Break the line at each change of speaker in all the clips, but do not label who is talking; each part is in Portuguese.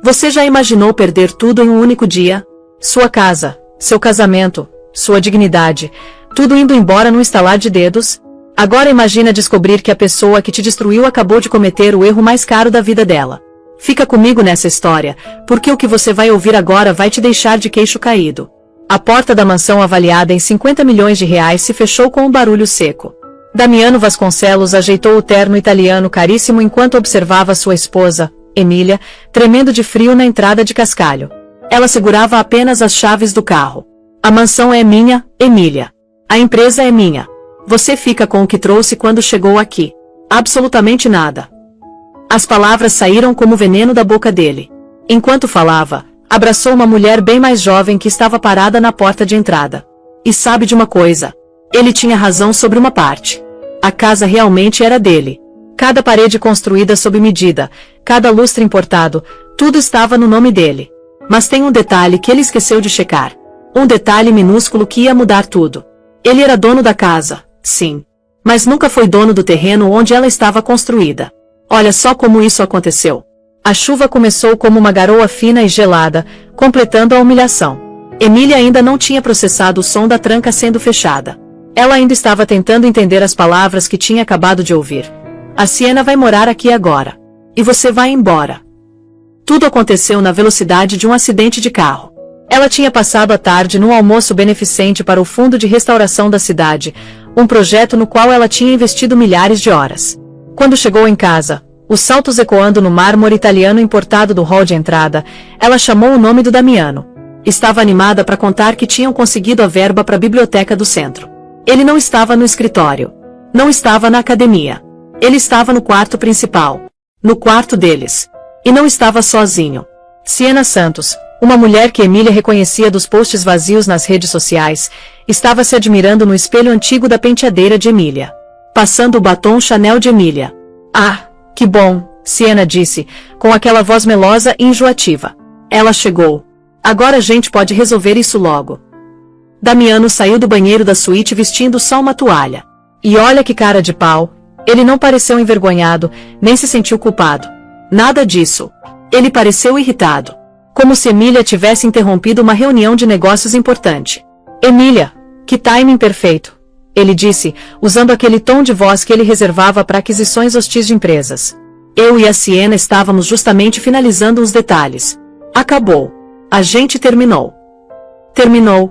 Você já imaginou perder tudo em um único dia? Sua casa, seu casamento, sua dignidade, tudo indo embora num estalar de dedos? Agora imagina descobrir que a pessoa que te destruiu acabou de cometer o erro mais caro da vida dela. Fica comigo nessa história, porque o que você vai ouvir agora vai te deixar de queixo caído. A porta da mansão avaliada em 50 milhões de reais se fechou com um barulho seco. Damiano Vasconcelos ajeitou o terno italiano caríssimo enquanto observava sua esposa, Emília, tremendo de frio na entrada de cascalho. Ela segurava apenas as chaves do carro. A mansão é minha, Emília. A empresa é minha. Você fica com o que trouxe quando chegou aqui. Absolutamente nada. As palavras saíram como veneno da boca dele. Enquanto falava, abraçou uma mulher bem mais jovem que estava parada na porta de entrada. E sabe de uma coisa? Ele tinha razão sobre uma parte. A casa realmente era dele. Cada parede construída sob medida, cada lustre importado, tudo estava no nome dele. Mas tem um detalhe que ele esqueceu de checar. Um detalhe minúsculo que ia mudar tudo. Ele era dono da casa, sim. Mas nunca foi dono do terreno onde ela estava construída. Olha só como isso aconteceu. A chuva começou como uma garoa fina e gelada, completando a humilhação. Emília ainda não tinha processado o som da tranca sendo fechada. Ela ainda estava tentando entender as palavras que tinha acabado de ouvir. A Siena vai morar aqui agora. E você vai embora. Tudo aconteceu na velocidade de um acidente de carro. Ela tinha passado a tarde num almoço beneficente para o Fundo de Restauração da cidade, um projeto no qual ela tinha investido milhares de horas. Quando chegou em casa, os saltos ecoando no mármore italiano importado do hall de entrada, ela chamou o nome do Damiano. Estava animada para contar que tinham conseguido a verba para a biblioteca do centro. Ele não estava no escritório. Não estava na academia. Ele estava no quarto principal. No quarto deles. E não estava sozinho. Siena Santos, uma mulher que Emília reconhecia dos posts vazios nas redes sociais, estava se admirando no espelho antigo da penteadeira de Emília. Passando o batom Chanel de Emília. Ah, que bom, Siena disse, com aquela voz melosa e enjoativa. Ela chegou. Agora a gente pode resolver isso logo. Damiano saiu do banheiro da suíte vestindo só uma toalha. E olha que cara de pau. Ele não pareceu envergonhado, nem se sentiu culpado. Nada disso. Ele pareceu irritado. Como se Emília tivesse interrompido uma reunião de negócios importante. Emília, que timing perfeito. Ele disse, usando aquele tom de voz que ele reservava para aquisições hostis de empresas. Eu e a Siena estávamos justamente finalizando os detalhes. Acabou. A gente terminou. Terminou.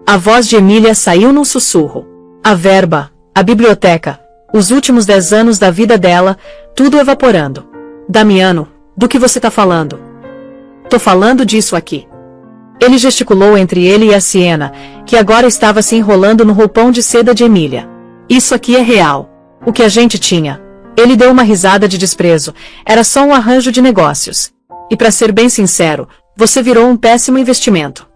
A voz de Emília saiu num sussurro. A verba, a biblioteca, os últimos 10 anos da vida dela, tudo evaporando. Damiano, do que você tá falando? Tô falando disso aqui. Ele gesticulou entre ele e a Siena, que agora estava se enrolando no roupão de seda de Emília. Isso aqui é real. O que a gente tinha. Ele deu uma risada de desprezo. Era só um arranjo de negócios. E para ser bem sincero, você virou um péssimo investimento.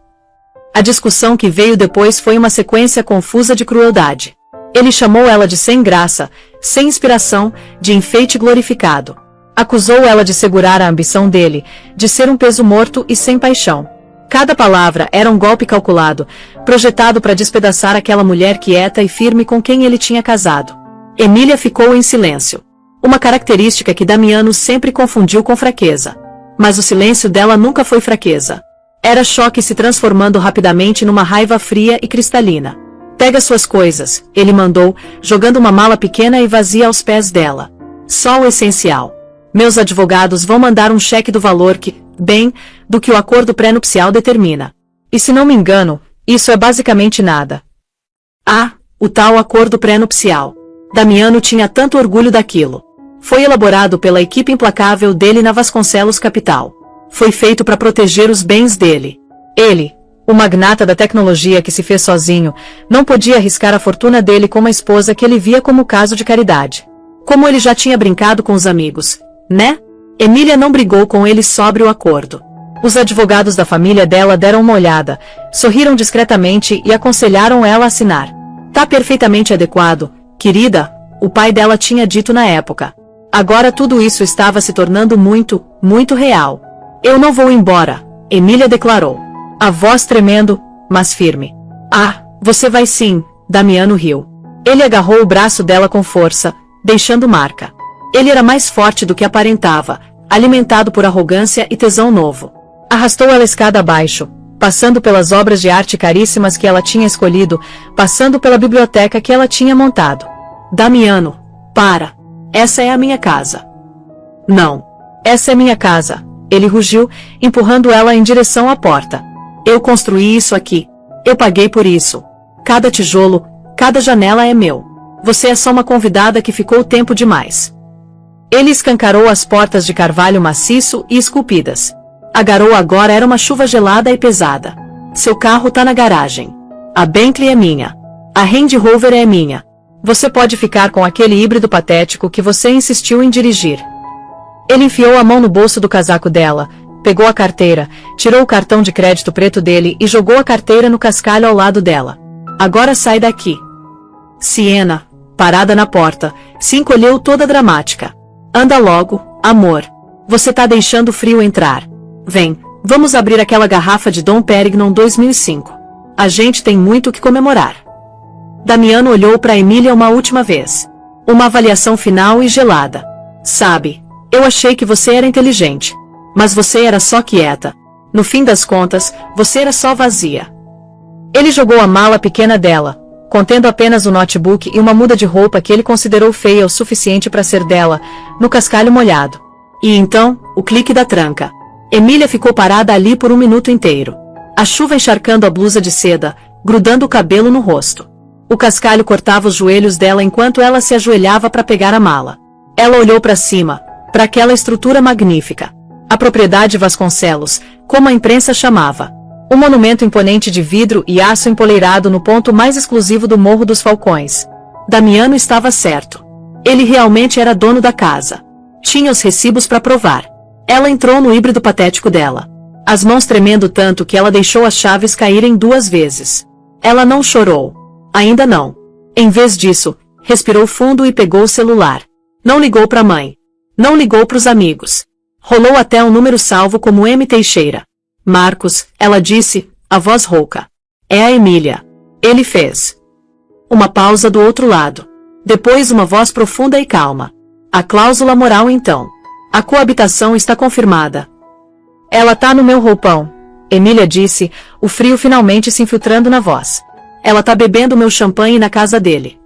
A discussão que veio depois foi uma sequência confusa de crueldade. Ele chamou ela de sem graça, sem inspiração, de enfeite glorificado. Acusou ela de segurar a ambição dele, de ser um peso morto e sem paixão. Cada palavra era um golpe calculado, projetado para despedaçar aquela mulher quieta e firme com quem ele tinha casado. Emília ficou em silêncio. Uma característica que Damiano sempre confundiu com fraqueza. Mas o silêncio dela nunca foi fraqueza. Era choque se transformando rapidamente numa raiva fria e cristalina. Pega suas coisas, ele mandou, jogando uma mala pequena e vazia aos pés dela. Só o essencial. Meus advogados vão mandar um cheque do valor que, bem, do que o acordo pré-nupcial determina. E se não me engano, isso é basicamente nada. Ah, o tal acordo pré-nupcial. Damiano tinha tanto orgulho daquilo. Foi elaborado pela equipe implacável dele na Vasconcelos Capital. Foi feito para proteger os bens dele. Ele, o magnata da tecnologia que se fez sozinho, não podia arriscar a fortuna dele com uma esposa que ele via como caso de caridade. Como ele já tinha brincado com os amigos, né? Emília não brigou com ele sobre o acordo. Os advogados da família dela deram uma olhada, sorriram discretamente e aconselharam ela a assinar. Tá perfeitamente adequado, querida, o pai dela tinha dito na época. Agora tudo isso estava se tornando muito, muito real. Eu não vou embora, Emília declarou. A voz tremendo, mas firme. Ah, você vai sim, Damiano riu. Ele agarrou o braço dela com força, deixando marca. Ele era mais forte do que aparentava, alimentado por arrogância e tesão novo. Arrastou ela escada abaixo, passando pelas obras de arte caríssimas que ela tinha escolhido, passando pela biblioteca que ela tinha montado. Damiano, para! Essa é a minha casa. Não. Essa é minha casa, ele rugiu, empurrando ela em direção à porta. Eu construí isso aqui. Eu paguei por isso. Cada tijolo, cada janela é meu. Você é só uma convidada que ficou tempo demais. Ele escancarou as portas de carvalho maciço e esculpidas. A garoa agora era uma chuva gelada e pesada. Seu carro tá na garagem. A Bentley é minha. A Range Rover é minha. Você pode ficar com aquele híbrido patético que você insistiu em dirigir. Ele enfiou a mão no bolso do casaco dela, pegou a carteira, tirou o cartão de crédito preto dele e jogou a carteira no cascalho ao lado dela. Agora sai daqui. Siena, parada na porta, se encolheu toda dramática. Anda logo, amor. Você tá deixando frio entrar. Vem, vamos abrir aquela garrafa de Dom Perignon 2005. A gente tem muito o que comemorar. Damiano olhou para Emília uma última vez. Uma avaliação final e gelada. Sabe, eu achei que você era inteligente. Mas você era só quieta. No fim das contas, você era só vazia. Ele jogou a mala pequena dela, contendo apenas o notebook e uma muda de roupa que ele considerou feia o suficiente para ser dela, no cascalho molhado. E então, o clique da tranca. Emília ficou parada ali por um minuto inteiro. A chuva encharcando a blusa de seda, grudando o cabelo no rosto. O cascalho cortava os joelhos dela enquanto ela se ajoelhava para pegar a mala. Ela olhou para cima, para aquela estrutura magnífica. A propriedade Vasconcelos, como a imprensa chamava. Um monumento imponente de vidro e aço empoleirado no ponto mais exclusivo do Morro dos Falcões. Damiano estava certo. Ele realmente era dono da casa. Tinha os recibos para provar. Ela entrou no híbrido patético dela. As mãos tremendo tanto que ela deixou as chaves caírem 2 vezes. Ela não chorou. Ainda não. Em vez disso, respirou fundo e pegou o celular. Não ligou para a mãe. Não ligou para os amigos. Rolou até um número salvo como M. Teixeira. Marcos, ela disse, a voz rouca. É a Emília. Ele fez. Uma pausa do outro lado. Depois uma voz profunda e calma. A cláusula moral então. A coabitação está confirmada. Ela tá no meu roupão. Emília disse, o frio finalmente se infiltrando na voz. Ela tá bebendo meu champanhe na casa dele.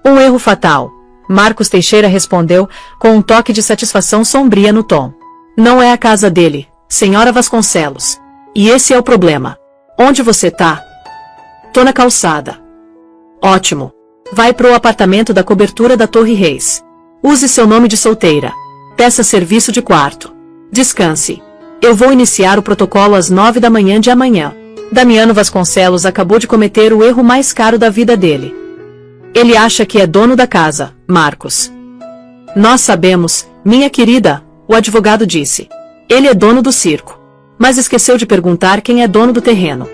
Um erro fatal. Marcos Teixeira respondeu, com um toque de satisfação sombria no tom. Não é a casa dele, senhora Vasconcelos. E esse é o problema. Onde você tá? Tô na calçada. Ótimo. Vai pro apartamento da cobertura da Torre Reis. Use seu nome de solteira. Peça serviço de quarto. Descanse. Eu vou iniciar o protocolo às 9 da manhã de amanhã. Damiano Vasconcelos acabou de cometer o erro mais caro da vida dele. Ele acha que é dono da casa, Marcos. Nós sabemos, minha querida, o advogado disse. Ele é dono do circo. Mas esqueceu de perguntar quem é dono do terreno.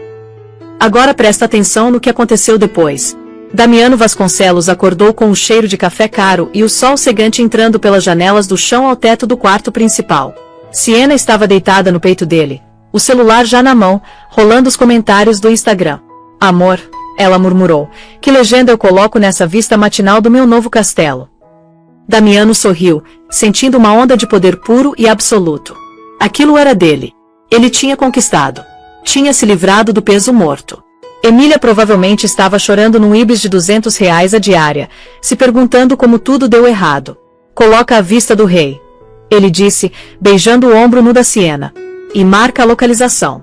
Agora presta atenção no que aconteceu depois. Damiano Vasconcelos acordou com o cheiro de café caro e o sol cegante entrando pelas janelas do chão ao teto do quarto principal. Siena estava deitada no peito dele, o celular já na mão, rolando os comentários do Instagram. Amor, ela murmurou, que legenda eu coloco nessa vista matinal do meu novo castelo? Damiano sorriu, sentindo uma onda de poder puro e absoluto. Aquilo era dele. Ele tinha conquistado. Tinha se livrado do peso morto. Emília provavelmente estava chorando num Ibis de R$ 200 a diária, se perguntando como tudo deu errado. Coloca a vista do rei. Ele disse, beijando o ombro nu da Siena. E marca a localização.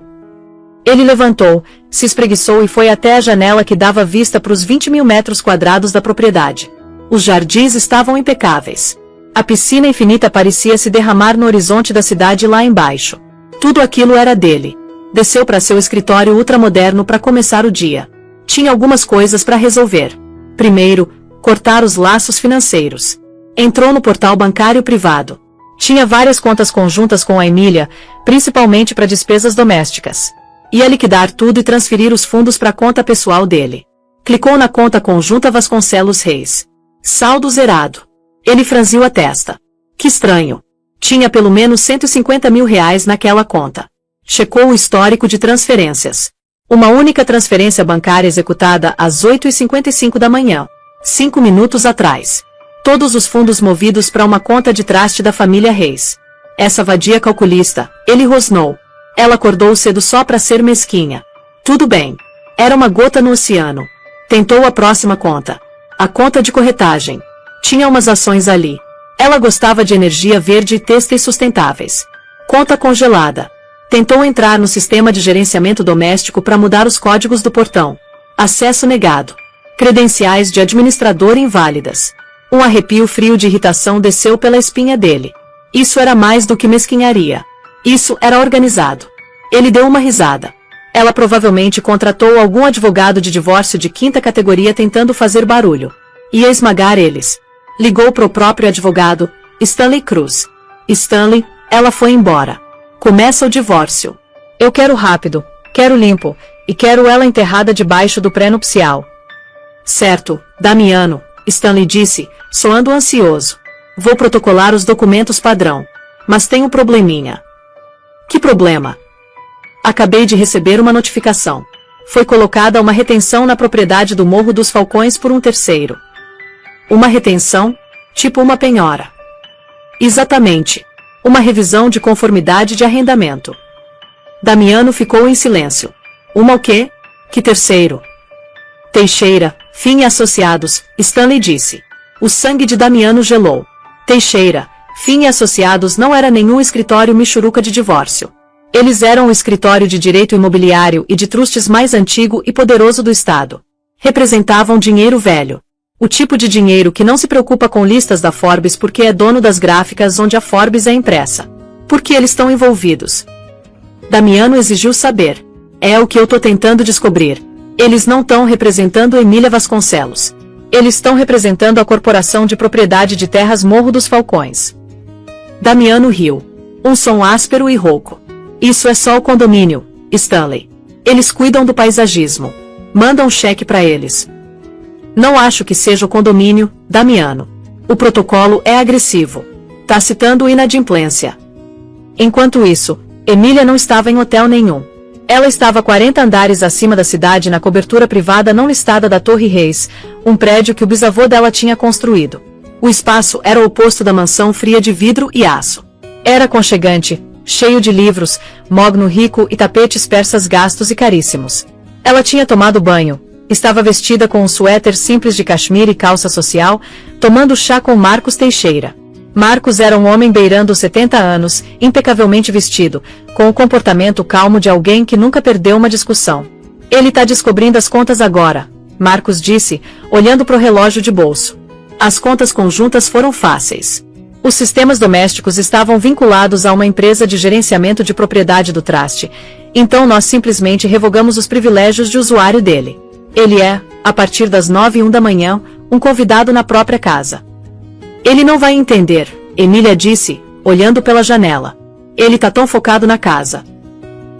Ele levantou, se espreguiçou e foi até a janela que dava vista para os 20 mil metros quadrados da propriedade. Os jardins estavam impecáveis. A piscina infinita parecia se derramar no horizonte da cidade lá embaixo. Tudo aquilo era dele. Desceu para seu escritório ultramoderno para começar o dia. Tinha algumas coisas para resolver. Primeiro, cortar os laços financeiros. Entrou no portal bancário privado. Tinha várias contas conjuntas com a Emília, principalmente para despesas domésticas. Ia liquidar tudo e transferir os fundos para a conta pessoal dele. Clicou na conta conjunta Vasconcelos Reis. Saldo zerado. Ele franziu a testa. Que estranho. Tinha pelo menos R$ 150 mil naquela conta. Checou o histórico de transferências. Uma única transferência bancária executada às 8h55 da manhã. 5 minutos atrás. Todos os fundos movidos para uma conta de traste da família Reis. Essa vadia calculista, ele rosnou. Ela acordou cedo só para ser mesquinha. Tudo bem. Era uma gota no oceano. Tentou a próxima conta. A conta de corretagem. Tinha umas ações ali. Ela gostava de energia verde e têxteis sustentáveis. Conta congelada. Tentou entrar no sistema de gerenciamento doméstico para mudar os códigos do portão. Acesso negado. Credenciais de administrador inválidas. Um arrepio frio de irritação desceu pela espinha dele. Isso era mais do que mesquinharia. Isso era organizado. Ele deu uma risada. Ela provavelmente contratou algum advogado de divórcio de quinta categoria tentando fazer barulho. Ia esmagar eles. Ligou pro próprio advogado, Stanley Cruz. Stanley, ela foi embora. Começa o divórcio. Eu quero rápido, quero limpo, e quero ela enterrada debaixo do pré-nupcial. Certo, Damiano, Stanley disse, soando ansioso. Vou protocolar os documentos padrão. Mas tem um probleminha. Que problema? Acabei de receber uma notificação. Foi colocada uma retenção na propriedade do Morro dos Falcões por um terceiro. Uma retenção? Tipo uma penhora. Exatamente. Uma revisão de conformidade de arrendamento. Damiano ficou em silêncio. Uma o quê? Que terceiro? Teixeira, Fim e Associados, Stanley disse. O sangue de Damiano gelou. Teixeira, Fim e Associados não era nenhum escritório michuruca de divórcio. Eles eram o escritório de direito imobiliário e de trustes mais antigo e poderoso do estado. Representavam dinheiro velho. O tipo de dinheiro que não se preocupa com listas da Forbes porque é dono das gráficas onde a Forbes é impressa. Por que eles estão envolvidos? Damiano exigiu saber. É o que eu tô tentando descobrir. Eles não estão representando Emília Vasconcelos. Eles estão representando a Corporação de Propriedade de Terras Morro dos Falcões. Damiano riu. Um som áspero e rouco. Isso é só o condomínio, Stanley. Eles cuidam do paisagismo. Manda um cheque para eles. Não acho que seja o condomínio, Damiano. O protocolo é agressivo. Tá citando inadimplência. Enquanto isso, Emília não estava em hotel nenhum. Ela estava 40 andares acima da cidade na cobertura privada não listada da Torre Reis, um prédio que o bisavô dela tinha construído. O espaço era o oposto da mansão fria de vidro e aço. Era aconchegante, cheio de livros, mogno rico e tapetes persas gastos e caríssimos. Ela tinha tomado banho, estava vestida com um suéter simples de cachemira e calça social, tomando chá com Marcos Teixeira. Marcos era um homem beirando os 70 anos, impecavelmente vestido, com o comportamento calmo de alguém que nunca perdeu uma discussão. Ele tá descobrindo as contas agora, Marcos disse, olhando pro relógio de bolso. As contas conjuntas foram fáceis. Os sistemas domésticos estavam vinculados a uma empresa de gerenciamento de propriedade do traste, então nós simplesmente revogamos os privilégios de usuário dele. Ele é, a partir das 9h01 da manhã, um convidado na própria casa. Ele não vai entender, Emília disse, olhando pela janela. Ele tá tão focado na casa.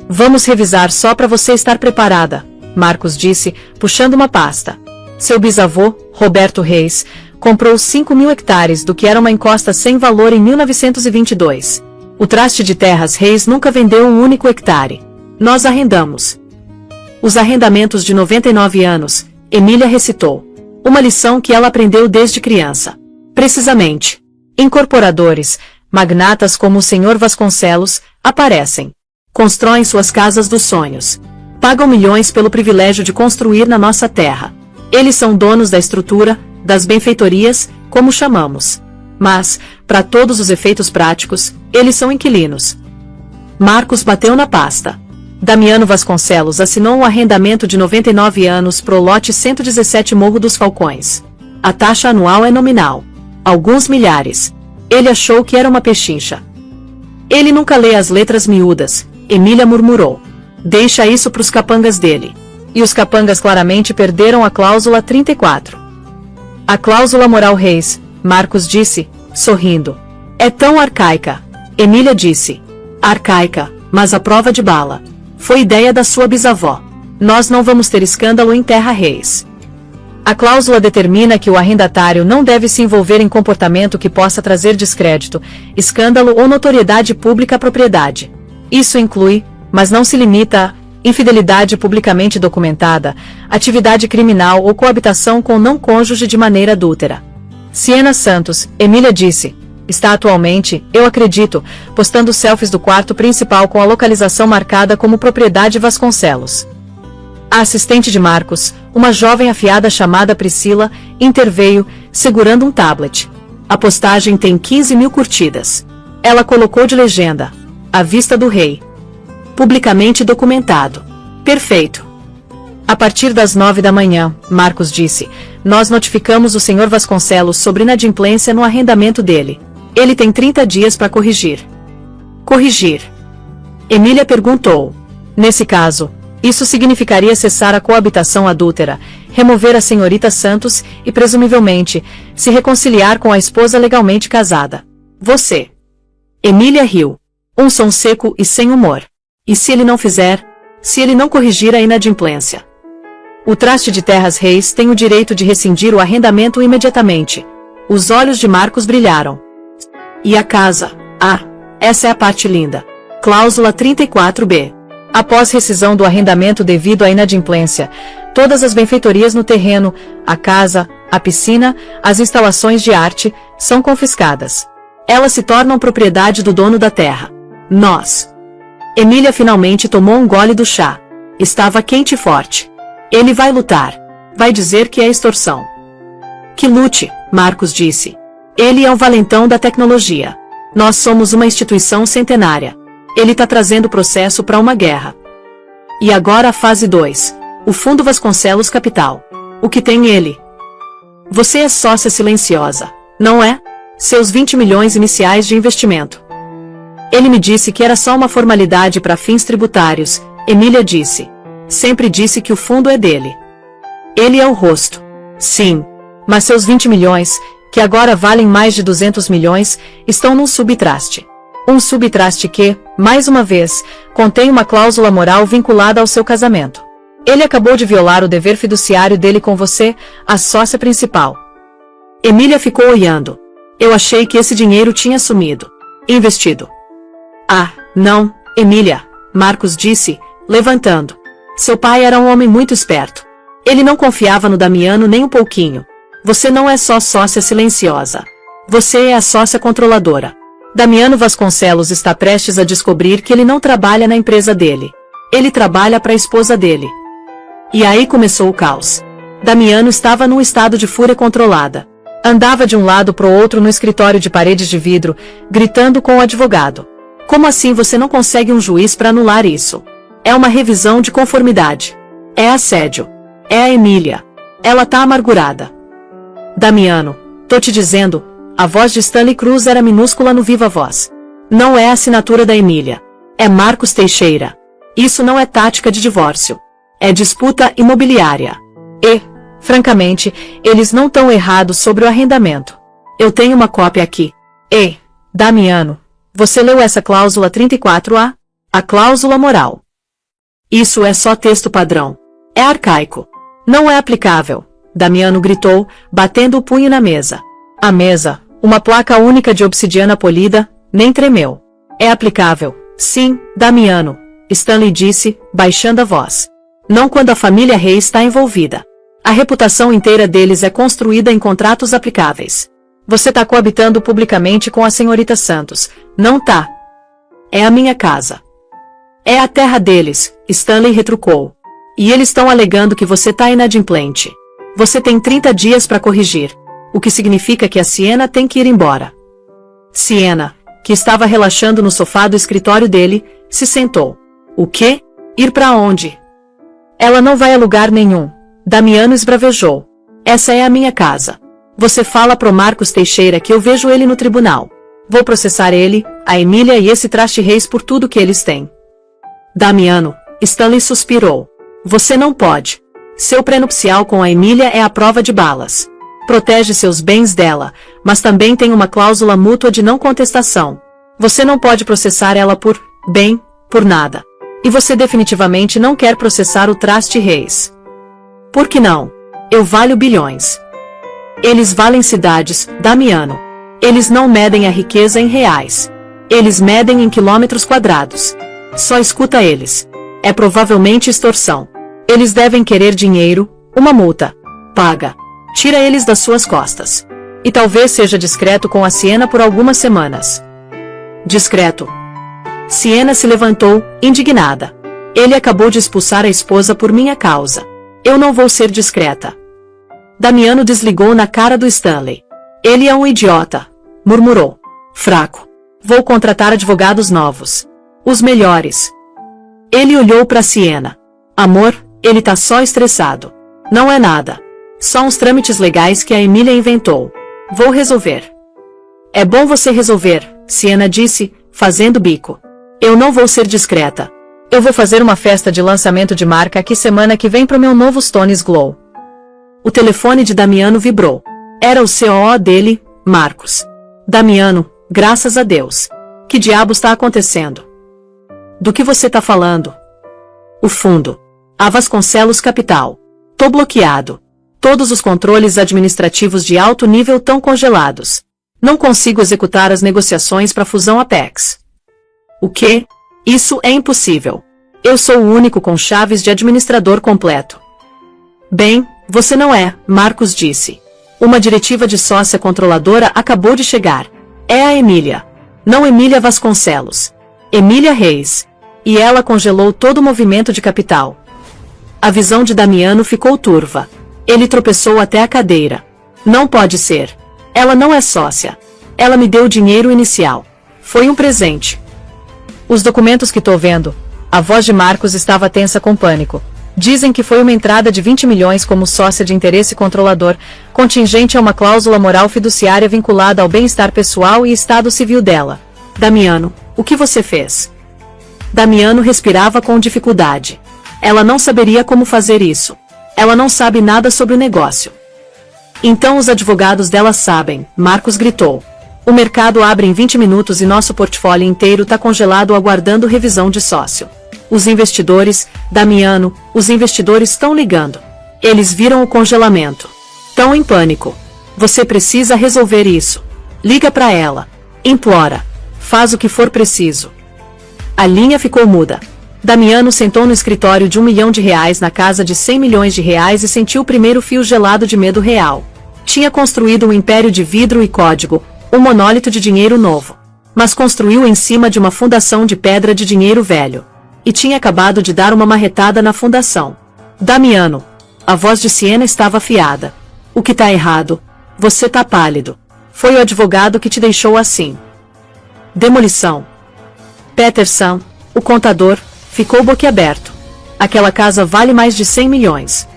Vamos revisar só para você estar preparada, Marcos disse, puxando uma pasta. Seu bisavô, Roberto Reis, comprou 5.000 hectares do que era uma encosta sem valor em 1922. O traste de terras Reis nunca vendeu um único hectare. Nós arrendamos. Os arrendamentos de 99 anos, Emília recitou. Uma lição que ela aprendeu desde criança. Precisamente. Incorporadores, magnatas como o Sr. Vasconcelos, aparecem. Constroem suas casas dos sonhos. Pagam milhões pelo privilégio de construir na nossa terra. Eles são donos da estrutura, das benfeitorias, como chamamos. Mas, para todos os efeitos práticos, eles são inquilinos. Marcos bateu na pasta. Damiano Vasconcelos assinou um arrendamento de 99 anos pro lote 117 Morro dos Falcões. A taxa anual é nominal. Alguns milhares. Ele achou que era uma pechincha. Ele nunca lê as letras miúdas, Emília murmurou. Deixa isso pros capangas dele. E os capangas claramente perderam a cláusula 34. A cláusula moral Reis, Marcos disse, sorrindo. É tão arcaica. Emília disse. Arcaica, mas a prova de bala. Foi ideia da sua bisavó. Nós não vamos ter escândalo em Terra Reis. A cláusula determina que o arrendatário não deve se envolver em comportamento que possa trazer descrédito, escândalo ou notoriedade pública à propriedade. Isso inclui, mas não se limita a, infidelidade publicamente documentada, atividade criminal ou coabitação com não cônjuge de maneira adúltera. Siena Santos, Emília disse. Está atualmente, eu acredito, postando selfies do quarto principal com a localização marcada como propriedade Vasconcelos. A assistente de Marcos, uma jovem afiada chamada Priscila, interveio, segurando um tablet. A postagem tem 15.000 curtidas. Ela colocou de legenda: à vista do rei. Publicamente documentado. Perfeito. A partir das 9 da manhã, Marcos disse, nós notificamos o Sr. Vasconcelos sobre inadimplência no arrendamento dele. Ele tem 30 dias para corrigir. Corrigir? Emília perguntou. Nesse caso, isso significaria cessar a coabitação adúltera, remover a senhorita Santos e, presumivelmente, se reconciliar com a esposa legalmente casada. Você. Emília riu. Um som seco e sem humor. E se ele não fizer? Se ele não corrigir a inadimplência? O traste de Terras Reis tem o direito de rescindir o arrendamento imediatamente. Os olhos de Marcos brilharam. E a casa? Ah, essa é a parte linda. Cláusula 34b. Após rescisão do arrendamento devido à inadimplência, todas as benfeitorias no terreno, a casa, a piscina, as instalações de arte, são confiscadas. Elas se tornam propriedade do dono da terra. Nós. Emília finalmente tomou um gole do chá. Estava quente e forte. Ele vai lutar. Vai dizer que é extorsão. Que lute, Marcos disse. Ele é o valentão da tecnologia. Nós somos uma instituição centenária. Ele está trazendo o processo para uma guerra. E agora a fase 2. O Fundo Vasconcelos Capital. O que tem ele? Você é sócia silenciosa, não é? Seus 20 milhões iniciais de investimento. Ele me disse que era só uma formalidade para fins tributários, Emília disse. Sempre disse que o fundo é dele. Ele é o rosto. Sim. Mas seus 20 milhões, que agora valem mais de 200 milhões, estão num subtraste. Um subtraste que, mais uma vez, contém uma cláusula moral vinculada ao seu casamento. Ele acabou de violar o dever fiduciário dele com você, a sócia principal. Emília ficou olhando. Eu achei que esse dinheiro tinha sumido. Investido. Ah, não, Emília, Marcos disse, levantando. Seu pai era um homem muito esperto. Ele não confiava no Damiano nem um pouquinho. Você não é só sócia silenciosa. Você é a sócia controladora. Damiano Vasconcelos está prestes a descobrir que ele não trabalha na empresa dele. Ele trabalha para a esposa dele. E aí começou o caos. Damiano estava num estado de fúria controlada. Andava de um lado para o outro no escritório de paredes de vidro, gritando com o advogado. Como assim você não consegue um juiz para anular isso? É uma revisão de conformidade. É assédio. É a Emília. Ela tá amargurada. Damiano, tô te dizendo, a voz de Stanley Cruz era minúscula no viva voz. Não é a assinatura da Emília. É Marcos Teixeira. Isso não é tática de divórcio. É disputa imobiliária. E, francamente, eles não estão errados sobre o arrendamento. Eu tenho uma cópia aqui. E, Damiano, você leu essa cláusula 34A? A cláusula moral. Isso é só texto padrão. É arcaico. Não é aplicável. Damiano gritou, batendo o punho na mesa. A mesa, uma placa única de obsidiana polida, nem tremeu. É aplicável. Sim, Damiano, Stanley disse, baixando a voz. Não quando a família Reis está envolvida. A reputação inteira deles é construída em contratos aplicáveis. Você tá coabitando publicamente com a senhorita Santos, não tá? É a minha casa. É a terra deles, Stanley retrucou. E eles estão alegando que você tá inadimplente. Você tem 30 dias para corrigir. O que significa que a Siena tem que ir embora. Siena, que estava relaxando no sofá do escritório dele, se sentou. O quê? Ir para onde? Ela não vai a lugar nenhum. Damiano esbravejou. Essa é a minha casa. Você fala pro Marcos Teixeira que eu vejo ele no tribunal. Vou processar ele, a Emília e esse traste Reis por tudo que eles têm. Damiano, Stanley suspirou. Você não pode. Seu prenupcial com a Emília é a prova de balas. Protege seus bens dela, mas também tem uma cláusula mútua de não contestação. Você não pode processar ela por, bem, por nada. E você definitivamente não quer processar o traste Reis. Por que não? Eu valho bilhões. Eles valem cidades, Damiano. Eles não medem a riqueza em reais. Eles medem em quilômetros quadrados. Só escuta eles. É provavelmente extorsão. Eles devem querer dinheiro, uma multa. Paga. Tira eles das suas costas. E talvez seja discreto com a Siena por algumas semanas. Discreto. Siena se levantou, indignada. Ele acabou de expulsar a esposa por minha causa. Eu não vou ser discreta. Damiano desligou na cara do Stanley. Ele é um idiota, murmurou. Fraco. Vou contratar advogados novos. Os melhores. Ele olhou para Siena. Amor, ele tá só estressado. Não é nada. Só uns trâmites legais que a Emília inventou. Vou resolver. É bom você resolver, Siena disse, fazendo bico. Eu não vou ser discreta. Eu vou fazer uma festa de lançamento de marca aqui semana que vem pro meu novo Stones Glow. O telefone de Damiano vibrou. Era o COO dele, Marcos. Damiano, graças a Deus. Que diabos está acontecendo? Do que você tá falando? O fundo. A Vasconcelos Capital. Tô bloqueado. Todos os controles administrativos de alto nível tão congelados. Não consigo executar as negociações para a fusão Apex. O quê? Isso é impossível. Eu sou o único com chaves de administrador completo. Bem, você não é, Marcos disse. Uma diretiva de sócia controladora acabou de chegar. É a Emília. Não Emília Vasconcelos. Emília Reis. E ela congelou todo o movimento de capital. A visão de Damiano ficou turva. Ele tropeçou até a cadeira. Não pode ser. Ela não é sócia. Ela me deu o dinheiro inicial. Foi um presente. Os documentos que tô vendo. A voz de Marcos estava tensa com pânico. Dizem que foi uma entrada de 20 milhões como sócia de interesse controlador, contingente a uma cláusula moral fiduciária vinculada ao bem-estar pessoal e estado civil dela. Damiano, o que você fez? Damiano respirava com dificuldade. Ela não saberia como fazer isso. Ela não sabe nada sobre o negócio. Então os advogados dela sabem, Marcos gritou. O mercado abre em 20 minutos e nosso portfólio inteiro está congelado aguardando revisão de sócio. Os investidores, Damiano, os investidores estão ligando. Eles viram o congelamento. Estão em pânico. Você precisa resolver isso. Liga para ela. Implora. Faz o que for preciso. A linha ficou muda. Damiano sentou no escritório de R$1 milhão na casa de R$100 milhões e sentiu o primeiro fio gelado de medo real. Tinha construído um império de vidro e código, um monólito de dinheiro novo. Mas construiu em cima de uma fundação de pedra de dinheiro velho. E tinha acabado de dar uma marretada na fundação. Damiano. A voz de Siena estava afiada. O que tá errado? Você tá pálido. Foi o advogado que te deixou assim. Demolição. Peterson, o contador, ficou boquiaberto. Aquela casa vale mais de 100 milhões.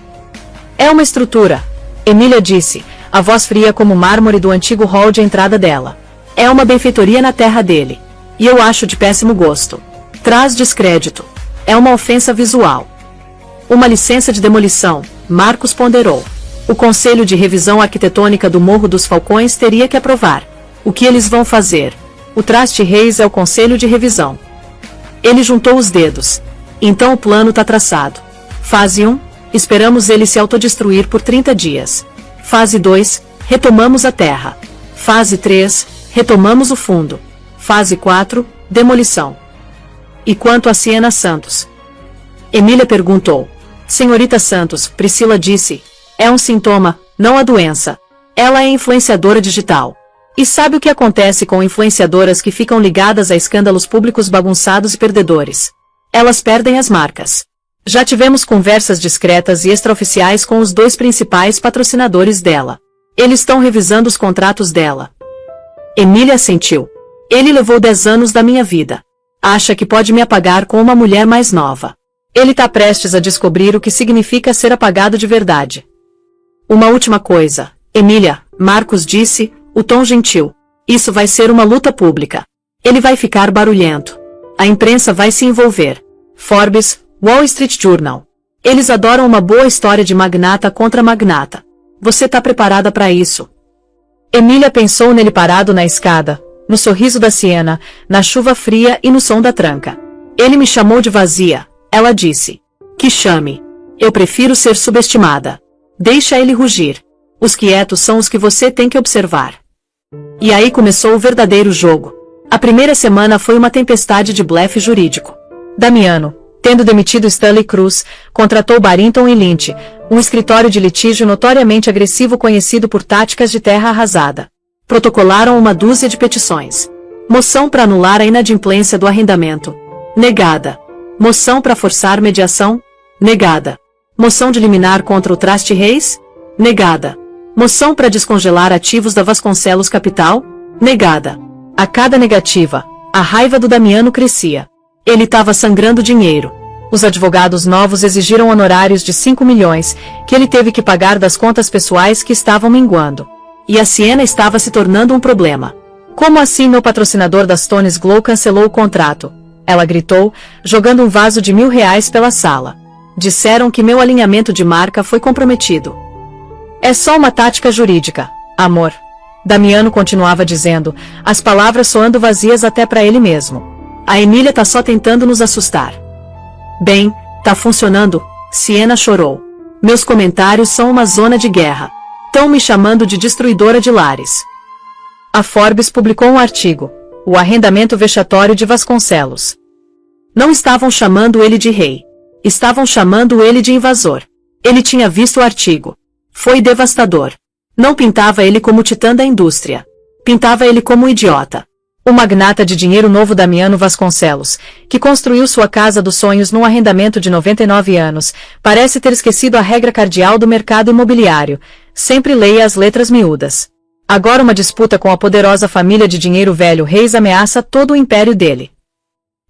É uma estrutura, Emília disse, a voz fria como o mármore do antigo hall de entrada dela. É uma benfeitoria na terra dele. E eu acho de péssimo gosto. Traz descrédito. É uma ofensa visual. Uma licença de demolição, Marcos ponderou. O Conselho de Revisão Arquitetônica do Morro dos Falcões teria que aprovar. O que eles vão fazer? O Traste Reis é o Conselho de Revisão. Ele juntou os dedos. Então o plano tá traçado. Fase 1, esperamos ele se autodestruir por 30 dias. Fase 2, retomamos a terra. Fase 3, retomamos o fundo. Fase 4, demolição. E quanto a Siena Santos? Emília perguntou. Senhorita Santos, Priscila disse. É um sintoma, não a doença. Ela é influenciadora digital. E sabe o que acontece com influenciadoras que ficam ligadas a escândalos públicos bagunçados e perdedores? Elas perdem as marcas. Já tivemos conversas discretas e extraoficiais com os 2 principais patrocinadores dela. Eles estão revisando os contratos dela. Emília assentiu. Ele levou 10 anos da minha vida. Acha que pode me apagar com uma mulher mais nova. Ele tá prestes a descobrir o que significa ser apagado de verdade. Uma última coisa, Emília, Marcos disse, o tom gentil. Isso vai ser uma luta pública. Ele vai ficar barulhento. A imprensa vai se envolver. Forbes, Wall Street Journal. Eles adoram uma boa história de magnata contra magnata. Você tá preparada para isso? Emília pensou nele parado na escada, no sorriso da Siena, na chuva fria e no som da tranca. Ele me chamou de vazia, ela disse. Que chame. Eu prefiro ser subestimada. Deixa ele rugir. Os quietos são os que você tem que observar. E aí começou o verdadeiro jogo. A primeira semana foi uma tempestade de blefe jurídico. Damiano, Tendo demitido Stanley Cruz, contratou Barrington e Lynch, um escritório de litígio notoriamente agressivo conhecido por táticas de terra arrasada. Protocolaram uma dúzia de petições. Moção para anular a inadimplência do arrendamento. Negada. Moção para forçar mediação. Negada. Moção de liminar contra o Traste Reis. Negada. Moção para descongelar ativos da Vasconcelos Capital. Negada. A cada negativa, a raiva do Damiano crescia. Ele estava sangrando dinheiro. Os advogados novos exigiram honorários de 5 milhões, que ele teve que pagar das contas pessoais que estavam minguando. E a Siena estava se tornando um problema. Como assim meu patrocinador das Tones Glow cancelou o contrato? Ela gritou, jogando um vaso de R$ 1.000 pela sala. Disseram que meu alinhamento de marca foi comprometido. É só uma tática jurídica, amor. Damiano continuava dizendo, as palavras soando vazias até para ele mesmo. A Emília tá só tentando nos assustar. Bem, tá funcionando, Siena chorou. Meus comentários são uma zona de guerra. Tão me chamando de destruidora de lares. A Forbes publicou um artigo, o arrendamento vexatório de Vasconcelos. Não estavam chamando ele de rei. Estavam chamando ele de invasor. Ele tinha visto o artigo. Foi devastador. Não pintava ele como o titã da indústria. Pintava ele como um idiota. O magnata de dinheiro novo Damiano Vasconcelos, que construiu sua casa dos sonhos num arrendamento de 99 anos, parece ter esquecido a regra cardeal do mercado imobiliário. Sempre leia as letras miúdas. Agora uma disputa com a poderosa família de dinheiro velho Reis ameaça todo o império dele.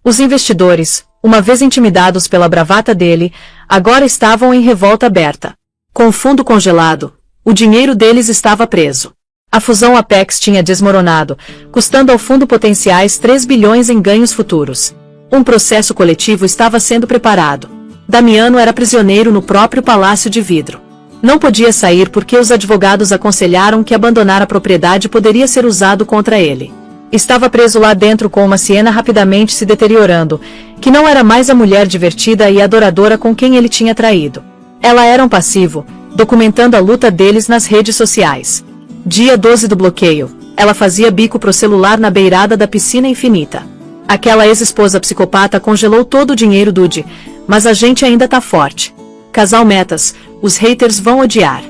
Os investidores, uma vez intimidados pela bravata dele, agora estavam em revolta aberta. Com o fundo congelado, o dinheiro deles estava preso. A fusão Apex tinha desmoronado, custando ao fundo potenciais 3 bilhões em ganhos futuros. Um processo coletivo estava sendo preparado. Damiano era prisioneiro no próprio Palácio de Vidro. Não podia sair porque os advogados aconselharam que abandonar a propriedade poderia ser usado contra ele. Estava preso lá dentro com uma Siena rapidamente se deteriorando, que não era mais a mulher divertida e adoradora com quem ele tinha traído. Ela era um passivo, documentando a luta deles nas redes sociais. Dia 12 do bloqueio, ela fazia bico pro celular na beirada da piscina infinita. Aquela ex-esposa psicopata congelou todo o dinheiro do Di, mas a gente ainda tá forte. Casal metas, os haters vão odiar.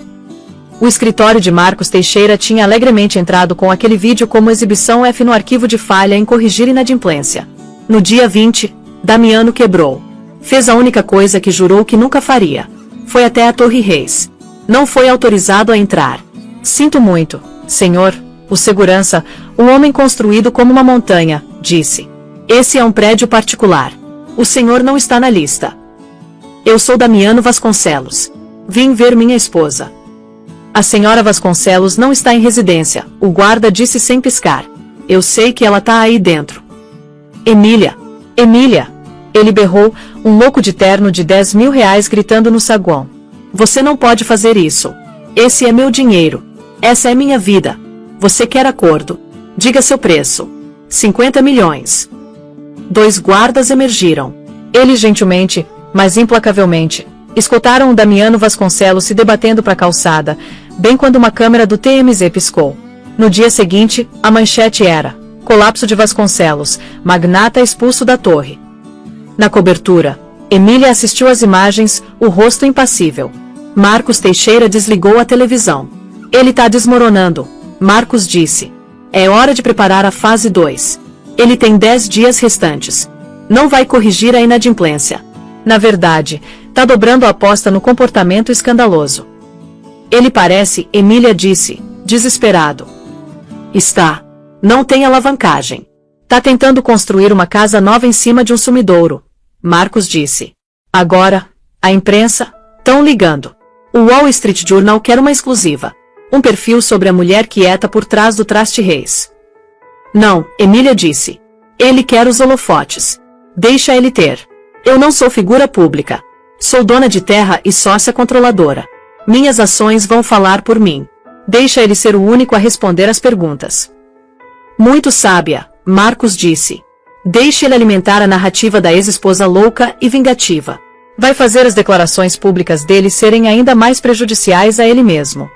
O escritório de Marcos Teixeira tinha alegremente entrado com aquele vídeo como exibição F no arquivo de falha em corrigir inadimplência. No dia 20, Damiano quebrou. Fez a única coisa que jurou que nunca faria. Foi até a Torre Reis. Não foi autorizado a entrar. Sinto muito, senhor, o segurança, um homem construído como uma montanha, disse. Esse é um prédio particular. O senhor não está na lista. Eu sou Damiano Vasconcelos. Vim ver minha esposa. A senhora Vasconcelos não está em residência, o guarda disse sem piscar. Eu sei que ela tá aí dentro. Emília! Emília! Ele berrou, um louco de terno de R$ 10.000 gritando no saguão. Você não pode fazer isso. Esse é meu dinheiro. Essa é minha vida. Você quer acordo? Diga seu preço. 50 milhões. 2 guardas emergiram. Eles gentilmente, mas implacavelmente, escutaram o Damiano Vasconcelos se debatendo para a calçada, bem quando uma câmera do TMZ piscou. No dia seguinte, a manchete era: colapso de Vasconcelos, magnata expulso da torre. Na cobertura, Emília assistiu às imagens, o rosto impassível. Marcos Teixeira desligou a televisão. Ele tá desmoronando, Marcos disse. É hora de preparar a fase 2. Ele tem 10 dias restantes. Não vai corrigir a inadimplência. Na verdade, tá dobrando a aposta no comportamento escandaloso. Ele parece, Emília disse, desesperado. Está. Não tem alavancagem. Tá tentando construir uma casa nova em cima de um sumidouro, Marcos disse. Agora, a imprensa, tão ligando. O Wall Street Journal quer uma exclusiva. Um perfil sobre a mulher quieta por trás do Traste Reis. Não, Emília disse. Ele quer os holofotes. Deixa ele ter. Eu não sou figura pública. Sou dona de terra e sócia controladora. Minhas ações vão falar por mim. Deixa ele ser o único a responder às perguntas. Muito sábia, Marcos disse. Deixe ele alimentar a narrativa da ex-esposa louca e vingativa. Vai fazer as declarações públicas dele serem ainda mais prejudiciais a ele mesmo.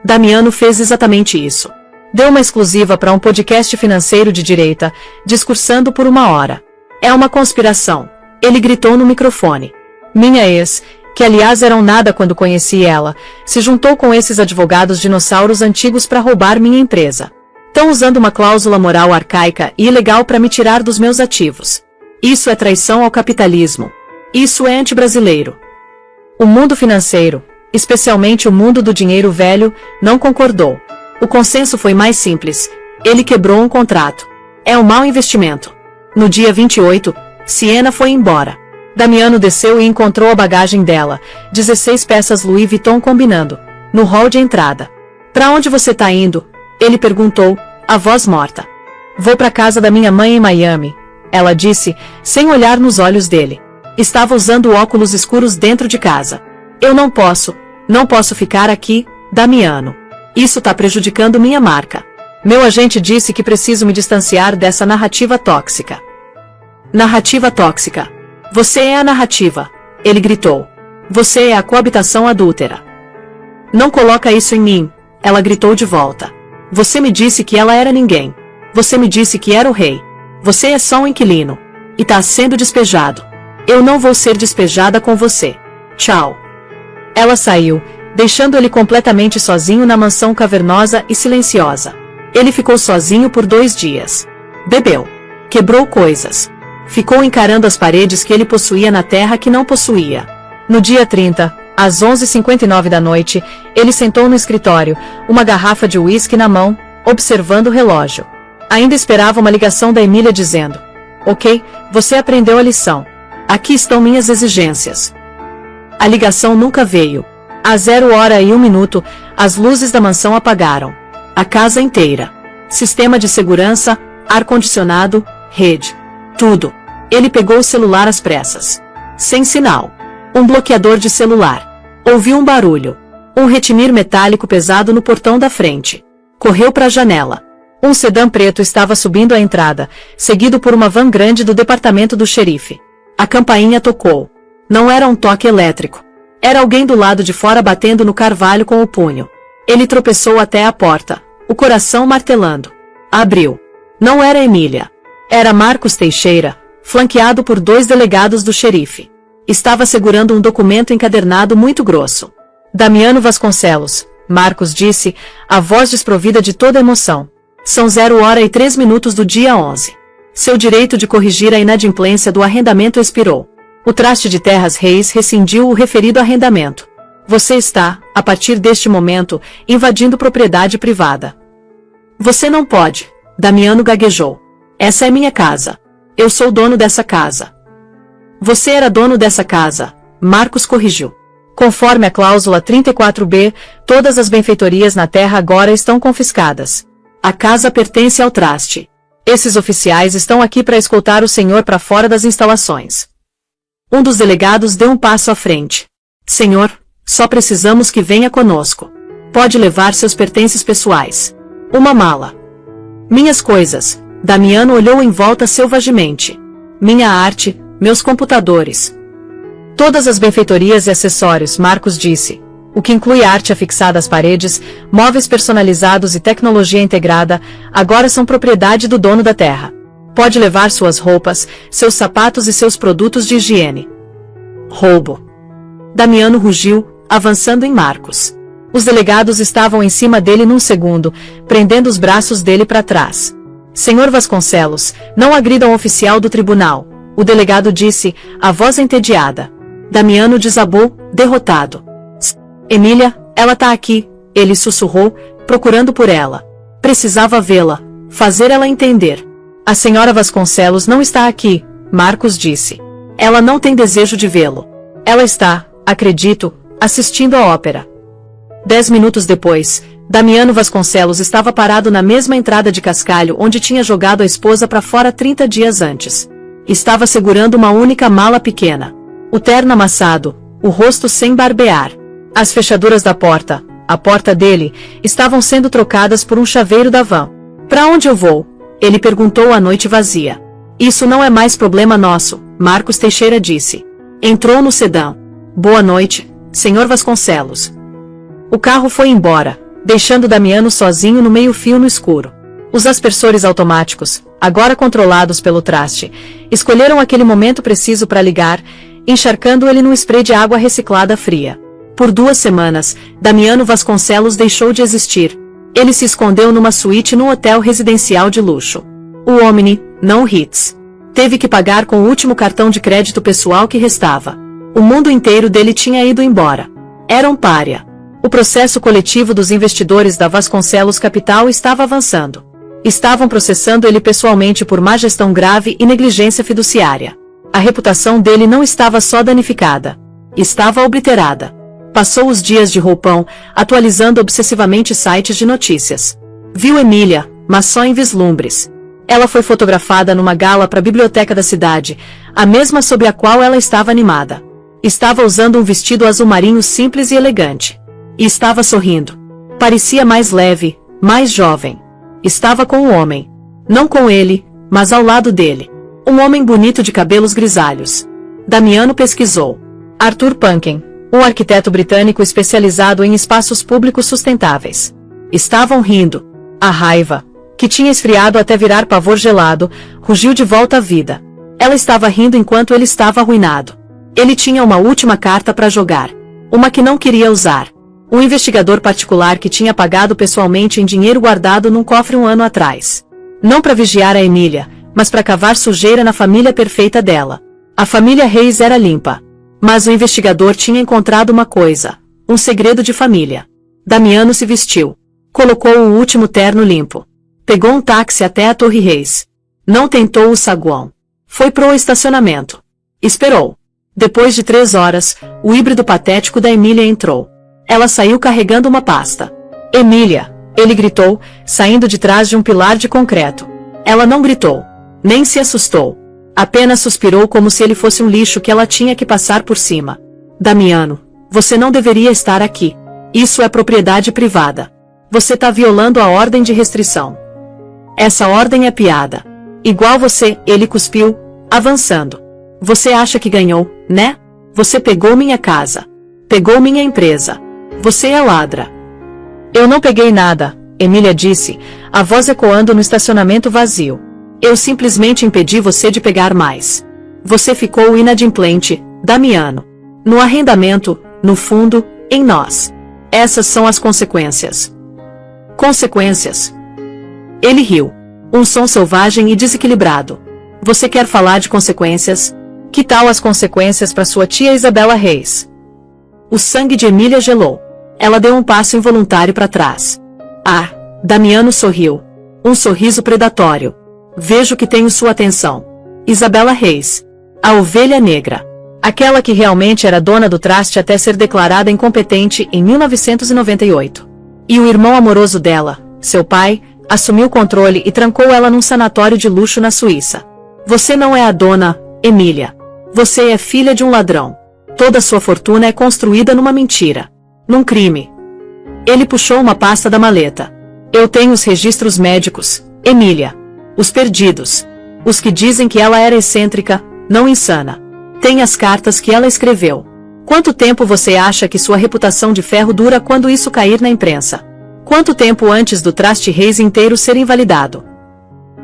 Damiano fez exatamente isso. Deu uma exclusiva para um podcast financeiro de direita, discursando por 1 hora. É uma conspiração. Ele gritou no microfone. Minha ex, que aliás eram nada quando conheci ela, se juntou com esses advogados dinossauros antigos para roubar minha empresa. Estão usando uma cláusula moral arcaica e ilegal para me tirar dos meus ativos. Isso é traição ao capitalismo. Isso é anti-brasileiro. O mundo financeiro, especialmente o mundo do dinheiro velho, não concordou. O consenso foi mais simples. Ele quebrou um contrato. É um mau investimento. No dia 28, Siena foi embora. Damiano desceu e encontrou a bagagem dela, 16 peças Louis Vuitton combinando, no hall de entrada. Pra onde você tá indo? Ele perguntou, a voz morta. Vou pra casa da minha mãe em Miami, ela disse, sem olhar nos olhos dele. Estava usando óculos escuros dentro de casa. Eu não posso ficar aqui, Damiano. Isso tá prejudicando minha marca. Meu agente disse que preciso me distanciar dessa narrativa tóxica. Narrativa tóxica. Você é a narrativa, ele gritou. Você é a coabitação adúltera. Não coloca isso em mim, ela gritou de volta. Você me disse que ela era ninguém. Você me disse que era o rei. Você é só um inquilino. E tá sendo despejado. Eu não vou ser despejada com você. Tchau. Ela saiu, deixando ele completamente sozinho na mansão cavernosa e silenciosa. Ele ficou sozinho por 2 dias. Bebeu. Quebrou coisas. Ficou encarando as paredes que ele possuía na terra que não possuía. No dia 30, às 11h59 da noite, ele sentou no escritório, uma garrafa de uísque na mão, observando o relógio. Ainda esperava uma ligação da Emília dizendo: Ok, você aprendeu a lição. Aqui estão minhas exigências. A ligação nunca veio. Às 0h01, as luzes da mansão apagaram. A casa inteira. Sistema de segurança, ar-condicionado, rede. Tudo. Ele pegou o celular às pressas. Sem sinal. Um bloqueador de celular. Ouviu um barulho. Um retinir metálico pesado no portão da frente. Correu para a janela. Um sedã preto estava subindo a entrada, seguido por uma van grande do departamento do xerife. A campainha tocou. Não era um toque elétrico. Era alguém do lado de fora batendo no carvalho com o punho. Ele tropeçou até a porta, o coração martelando. Abriu. Não era Emília. Era Marcos Teixeira, flanqueado por 2 delegados do xerife. Estava segurando um documento encadernado muito grosso. Damiano Vasconcelos, Marcos disse, a voz desprovida de toda emoção. São 0h03 do dia 11. Seu direito de corrigir a inadimplência do arrendamento expirou. O traste de Terras Reis rescindiu o referido arrendamento. Você está, a partir deste momento, invadindo propriedade privada. Você não pode, Damiano gaguejou. Essa é minha casa. Eu sou dono dessa casa. Você era dono dessa casa, Marcos corrigiu. Conforme a cláusula 34B, todas as benfeitorias na terra agora estão confiscadas. A casa pertence ao traste. Esses oficiais estão aqui para escoltar o senhor para fora das instalações. Um dos delegados deu um passo à frente. Senhor, só precisamos que venha conosco. Pode levar seus pertences pessoais. Uma mala. Minhas coisas. Damiano olhou em volta selvagemente. Minha arte, meus computadores. Todas as benfeitorias e acessórios, Marcos disse. O que inclui arte afixada às paredes, móveis personalizados e tecnologia integrada, agora são propriedade do dono da terra. Pode levar suas roupas, seus sapatos e seus produtos de higiene. Roubo. Damiano rugiu, avançando em Marcos. Os delegados estavam em cima dele num segundo, prendendo os braços dele para trás. Senhor Vasconcelos, não agrida um oficial do tribunal, o delegado disse, a voz entediada. Damiano desabou, derrotado. Emília, ela tá aqui, ele sussurrou, procurando por ela. Precisava vê-la, fazer ela entender. A senhora Vasconcelos não está aqui, Marcos disse. Ela não tem desejo de vê-lo. Ela está, acredito, assistindo à ópera. 10 minutos depois, Damiano Vasconcelos estava parado na mesma entrada de cascalho onde tinha jogado a esposa para fora 30 dias antes. Estava segurando uma única mala pequena. O terno amassado, o rosto sem barbear. As fechaduras da porta, a porta dele, estavam sendo trocadas por um chaveiro da van. Para onde eu vou? Ele perguntou à noite vazia. Isso não é mais problema nosso, Marcos Teixeira disse. Entrou no sedã. Boa noite, senhor Vasconcelos. O carro foi embora, deixando Damiano sozinho no meio-fio no escuro. Os aspersores automáticos, agora controlados pelo traste, escolheram aquele momento preciso para ligar, encharcando ele num spray de água reciclada fria. Por 2 semanas, Damiano Vasconcelos deixou de existir. Ele se escondeu numa suíte num hotel residencial de luxo. O Omni, não o Ritz. Teve que pagar com o último cartão de crédito pessoal que restava. O mundo inteiro dele tinha ido embora. Era um pária. O processo coletivo dos investidores da Vasconcelos Capital estava avançando. Estavam processando ele pessoalmente por má gestão grave e negligência fiduciária. A reputação dele não estava só danificada. Estava obliterada. Passou os dias de roupão, atualizando obsessivamente sites de notícias. Viu Emília, mas só em vislumbres. Ela foi fotografada numa gala para a biblioteca da cidade, a mesma sob a qual ela estava animada. Estava usando um vestido azul marinho simples e elegante. E estava sorrindo. Parecia mais leve, mais jovem. Estava com um homem. Não com ele, mas ao lado dele. Um homem bonito de cabelos grisalhos. Damiano pesquisou. Arthur Punken, um arquiteto britânico especializado em espaços públicos sustentáveis. Estavam rindo. A raiva, que tinha esfriado até virar pavor gelado, rugiu de volta à vida. Ela estava rindo enquanto ele estava arruinado. Ele tinha uma última carta para jogar. Uma que não queria usar. Um investigador particular que tinha pagado pessoalmente em dinheiro guardado num cofre 1 ano atrás. Não para vigiar a Emília, mas para cavar sujeira na família perfeita dela. A família Reis era limpa. Mas o investigador tinha encontrado uma coisa. Um segredo de família. Damiano se vestiu. Colocou o último terno limpo. Pegou um táxi até a Torre Reis. Não tentou o saguão. Foi pro estacionamento. Esperou. Depois de 3 horas, o híbrido patético da Emília entrou. Ela saiu carregando uma pasta. Emília, ele gritou, saindo de trás de um pilar de concreto. Ela não gritou. Nem se assustou. Apenas suspirou como se ele fosse um lixo que ela tinha que passar por cima. Damiano, você não deveria estar aqui. Isso é propriedade privada. Você tá violando a ordem de restrição. Essa ordem é piada. Igual você, ele cuspiu, avançando. Você acha que ganhou, né? Você pegou minha casa. Pegou minha empresa. Você é ladra. Eu não peguei nada, Emília disse, a voz ecoando no estacionamento vazio. Eu simplesmente impedi você de pegar mais. Você ficou inadimplente, Damiano. No arrendamento, no fundo, em nós. Essas são as consequências. Consequências. Ele riu. Um som selvagem e desequilibrado. Você quer falar de consequências? Que tal as consequências para sua tia Isabela Reis? O sangue de Emília gelou. Ela deu um passo involuntário para trás. Ah, Damiano sorriu. Um sorriso predatório. Vejo que tenho sua atenção. Isabela Reis. A ovelha negra. Aquela que realmente era dona do traste até ser declarada incompetente em 1998. E o irmão amoroso dela, seu pai, assumiu o controle e trancou ela num sanatório de luxo na Suíça. Você não é a dona, Emília. Você é filha de um ladrão. Toda sua fortuna é construída numa mentira. Num crime. Ele puxou uma pasta da maleta. Eu tenho os registros médicos, Emília. Os perdidos. Os que dizem que ela era excêntrica, não insana. Tem as cartas que ela escreveu. Quanto tempo você acha que sua reputação de ferro dura quando isso cair na imprensa? Quanto tempo antes do traste Reis inteiro ser invalidado?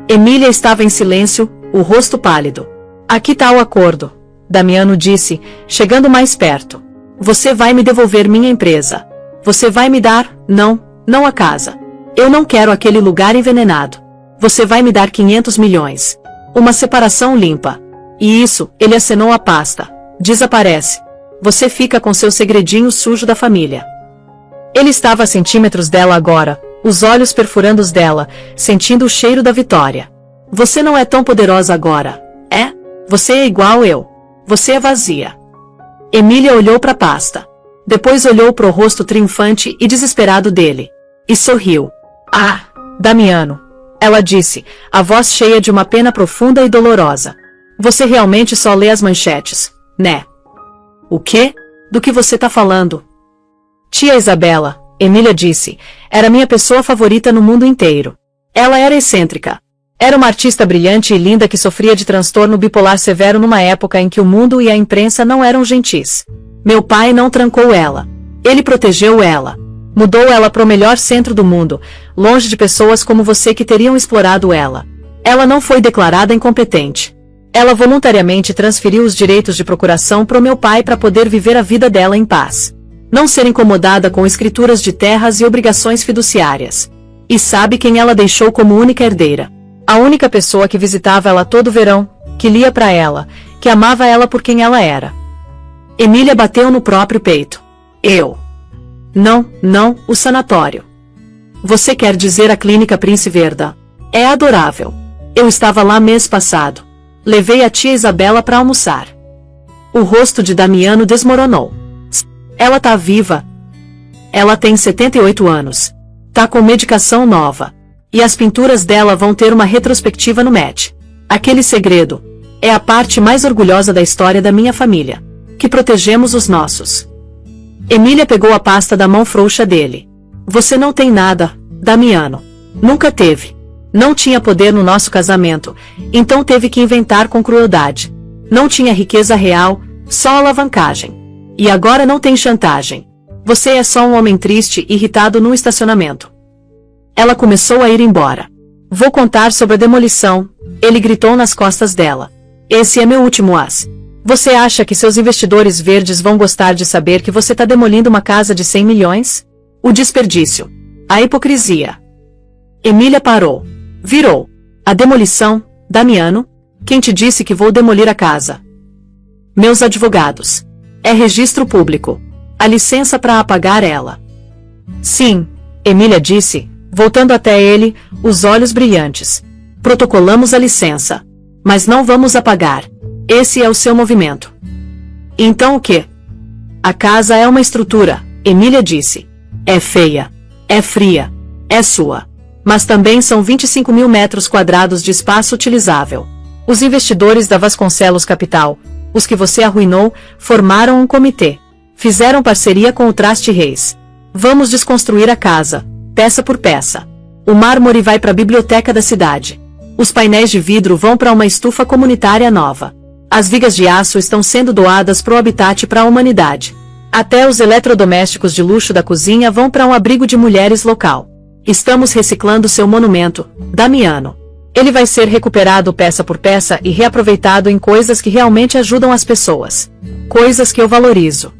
Emília estava em silêncio, o rosto pálido. Aqui tá o acordo, Damiano disse, chegando mais perto. Você vai me devolver minha empresa. Você vai me dar, não a casa. Eu não quero aquele lugar envenenado. Você vai me dar 500 milhões. Uma separação limpa. E isso, ele acenou a pasta. Desaparece. Você fica com seu segredinho sujo da família. Ele estava a centímetros dela agora, os olhos perfurando os dela, sentindo o cheiro da vitória. Você não é tão poderosa agora, é? Você é igual eu. Você é vazia. Emília olhou para a pasta. Depois olhou para o rosto triunfante e desesperado dele. E sorriu. Ah, Damiano. Ela disse, a voz cheia de uma pena profunda e dolorosa. Você realmente só lê as manchetes, né? O quê? Do que você tá falando? Tia Isabela, Emília disse, era minha pessoa favorita no mundo inteiro. Ela era excêntrica. Era uma artista brilhante e linda que sofria de transtorno bipolar severo numa época em que o mundo e a imprensa não eram gentis. Meu pai não trancou ela. Ele protegeu ela. Mudou ela para o melhor centro do mundo, longe de pessoas como você que teriam explorado ela. Ela não foi declarada incompetente. Ela voluntariamente transferiu os direitos de procuração para o meu pai para poder viver a vida dela em paz. Não ser incomodada com escrituras de terras e obrigações fiduciárias. E sabe quem ela deixou como única herdeira? A única pessoa que visitava ela todo verão, que lia para ela, que amava ela por quem ela era. Emília bateu no próprio peito. Eu. Não, o sanatório. Você quer dizer a clínica Prince Verda? É adorável. Eu estava lá mês passado. Levei a tia Isabela para almoçar. O rosto de Damiano desmoronou. Ela tá viva. Ela tem 78 anos. Tá com medicação nova. E as pinturas dela vão ter uma retrospectiva no Met. Aquele segredo. É a parte mais orgulhosa da história da minha família. Que protegemos os nossos. Emília pegou a pasta da mão frouxa dele. Você não tem nada, Damiano. Nunca teve. Não tinha poder no nosso casamento, então teve que inventar com crueldade. Não tinha riqueza real, só alavancagem. E agora não tem chantagem. Você é só um homem triste e irritado num estacionamento. Ela começou a ir embora. Vou contar sobre a demolição, ele gritou nas costas dela. Esse é meu último as. Você acha que seus investidores verdes vão gostar de saber que você está demolindo uma casa de 100 milhões? O desperdício. A hipocrisia. Emília parou. Virou. A demolição, Damiano? Quem te disse que vou demolir a casa? Meus advogados. É registro público. A licença para apagar ela. Sim, Emília disse, voltando até ele, os olhos brilhantes. Protocolamos a licença. Mas não vamos apagar. Esse é o seu movimento. Então o quê? A casa é uma estrutura, Emília disse. É feia. É fria. É sua. Mas também são 25 mil metros quadrados de espaço utilizável. Os investidores da Vasconcelos Capital, os que você arruinou, formaram um comitê. Fizeram parceria com o Traste Reis. Vamos desconstruir a casa, peça por peça. O mármore vai para a biblioteca da cidade. Os painéis de vidro vão para uma estufa comunitária nova. As vigas de aço estão sendo doadas para o habitat para a humanidade. Até os eletrodomésticos de luxo da cozinha vão para um abrigo de mulheres local. Estamos reciclando seu monumento, Damiano. Ele vai ser recuperado peça por peça e reaproveitado em coisas que realmente ajudam as pessoas. Coisas que eu valorizo.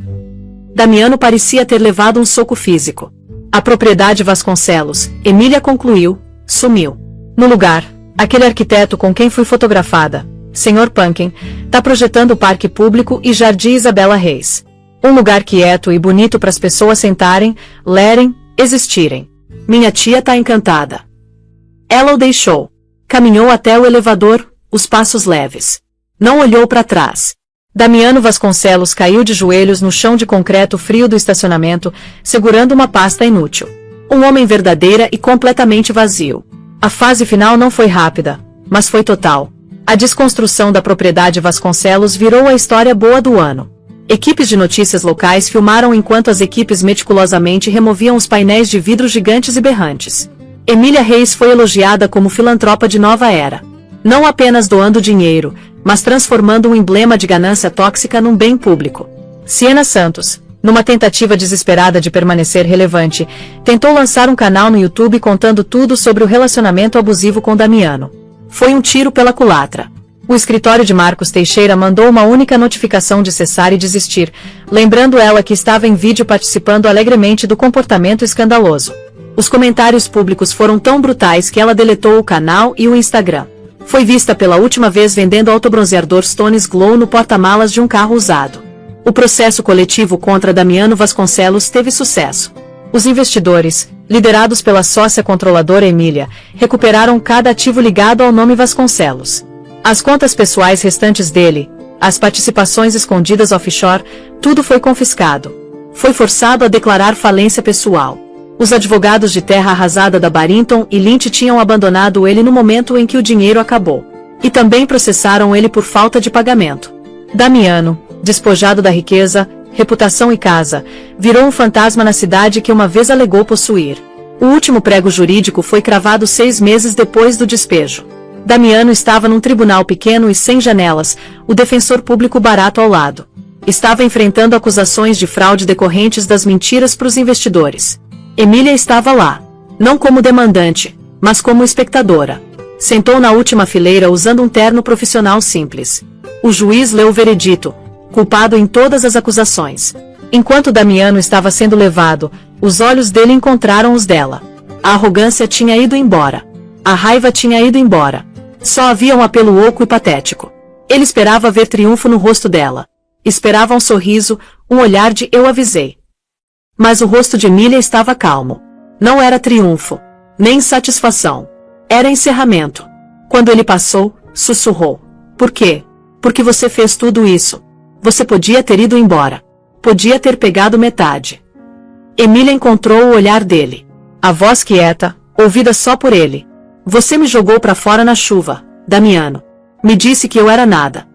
Damiano parecia ter levado um soco físico. A propriedade Vasconcelos, Emília concluiu, sumiu. No lugar, aquele arquiteto com quem fui fotografada, Sr. Punkin, tá projetando o parque público e Jardim Isabela Reis. Um lugar quieto e bonito para as pessoas sentarem, lerem, existirem. Minha tia tá encantada. Ela o deixou. Caminhou até o elevador, os passos leves. Não olhou para trás. Damiano Vasconcelos caiu de joelhos no chão de concreto frio do estacionamento, segurando uma pasta inútil. Um homem verdadeira e completamente vazio. A fase final não foi rápida, mas foi total. A desconstrução da propriedade Vasconcelos virou a história boa do ano. Equipes de notícias locais filmaram enquanto as equipes meticulosamente removiam os painéis de vidro gigantes e berrantes. Emília Reis foi elogiada como filantropa de nova era. Não apenas doando dinheiro, mas transformando um emblema de ganância tóxica num bem público. Siena Santos, numa tentativa desesperada de permanecer relevante, tentou lançar um canal no YouTube contando tudo sobre o relacionamento abusivo com Damiano. Foi um tiro pela culatra. O escritório de Marcos Teixeira mandou uma única notificação de cessar e desistir, lembrando ela que estava em vídeo participando alegremente do comportamento escandaloso. Os comentários públicos foram tão brutais que ela deletou o canal e o Instagram. Foi vista pela última vez vendendo autobronzeador Stones Glow no porta-malas de um carro usado. O processo coletivo contra Damiano Vasconcelos teve sucesso. Os investidores, liderados pela sócia controladora Emília, recuperaram cada ativo ligado ao nome Vasconcelos. As contas pessoais restantes dele, as participações escondidas offshore, tudo foi confiscado. Foi forçado a declarar falência pessoal. Os advogados de terra arrasada da Barrington e Lynch tinham abandonado ele no momento em que o dinheiro acabou. E também processaram ele por falta de pagamento. Damiano, despojado da riqueza, reputação e casa, virou um fantasma na cidade que uma vez alegou possuir. O último prego jurídico foi cravado 6 meses depois do despejo. Damiano estava num tribunal pequeno e sem janelas, o defensor público barato ao lado. Estava enfrentando acusações de fraude decorrentes das mentiras para os investidores. Emília estava lá. Não como demandante, mas como espectadora. Sentou na última fileira usando um terno profissional simples. O juiz leu o veredito, culpado em todas as acusações. Enquanto Damiano estava sendo levado, os olhos dele encontraram os dela. A arrogância tinha ido embora. A raiva tinha ido embora. Só havia um apelo oco e patético. Ele esperava ver triunfo no rosto dela. Esperava um sorriso, um olhar de "eu avisei". Mas o rosto de Emília estava calmo. Não era triunfo, nem satisfação. Era encerramento. Quando ele passou, sussurrou. Por quê? Porque você fez tudo isso. Você podia ter ido embora. Podia ter pegado metade. Emília encontrou o olhar dele. A voz quieta, ouvida só por ele. Você me jogou para fora na chuva, Damiano. Me disse que eu era nada.